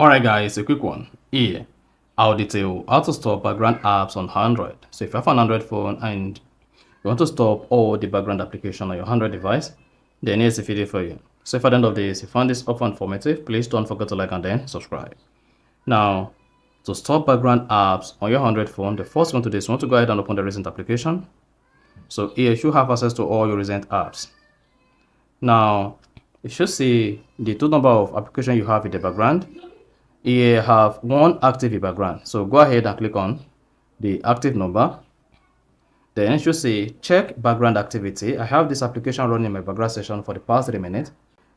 Alright guys, a quick one. Here, I'll detail how to stop background apps on Android. So if you have an Android phone and you want to stop all the background application on your Android device, then here's a video for you. So if at the end of this, you found this often informative, please don't forget to like and then subscribe. Now, to stop background apps on your Android phone, the first one to do is you want to go ahead and open the recent application. So here you should have access to all your recent apps. Now, you should see the total number of applications you have in the background. You have one active in background, so go ahead and click on the active number. Then you should say check background activity. I have this application running in my background session for the past 3 minutes.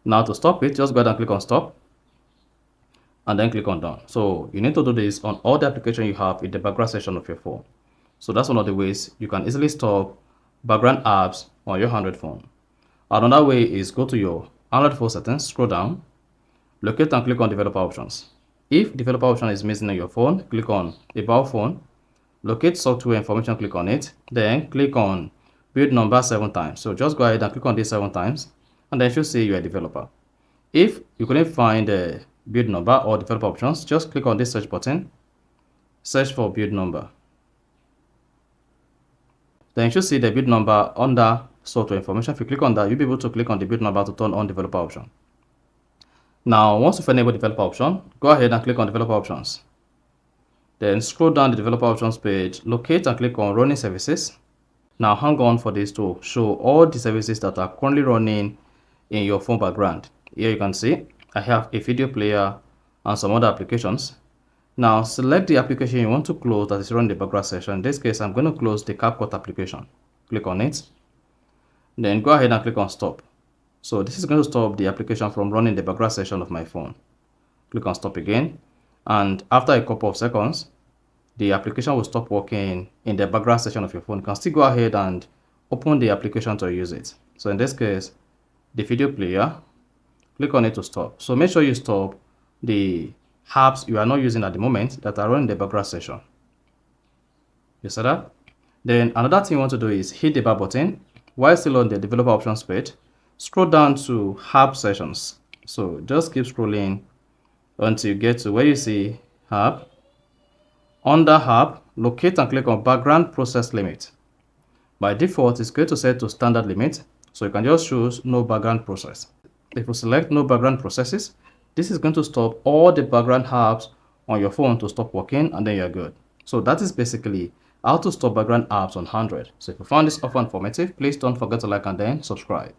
Now to stop it, just go ahead and click on stop and then click on done. So you need to do this on all the applications you have in the background session of your phone. So that's one of the ways you can easily stop background apps on your Android phone. Another way is go to your Android phone settings, scroll down, locate and click on developer options. If developer option is missing on your phone, click on about phone, locate software information, click on it, then click on build number 7 times. So just go ahead and click on this 7 times and then it should say you are a developer. If you couldn't find the build number or developer options, just click on this search button, search for build number. Then you should see the build number under software information. If you click on that, you'll be able to click on the build number to turn on developer option. Now, once you've enabled developer option, go ahead and click on developer options. Then scroll down the developer options page, locate and click on running services. Now hang on for this to show all the services that are currently running in your phone background. Here you can see I have a video player and some other applications. Now select the application you want to close that is running the background session. In this case, I'm going to close the CapCut application. Click on it. Then go ahead and click on stop. So this is going to stop the application from running the background session of my phone. Click on stop again. And after a couple of seconds, the application will stop working in the background session of your phone. You can still go ahead and open the application to use it. So in this case, the video player, click on it to stop. So make sure you stop the apps you are not using at the moment that are running the background session. You see that? Then another thing you want to do is hit the back button while still on the developer options page. Scroll down to app sessions. So just keep scrolling until you get to where you see app. Under app, locate and click on background process limit. By default, it's going to set to standard limit, so you can just choose no background process. If you select no background processes, this is going to stop all the background apps on your phone to stop working, and then you're good. So that is basically how to stop background apps on Android. So if you found this offer informative, please don't forget to like and then subscribe.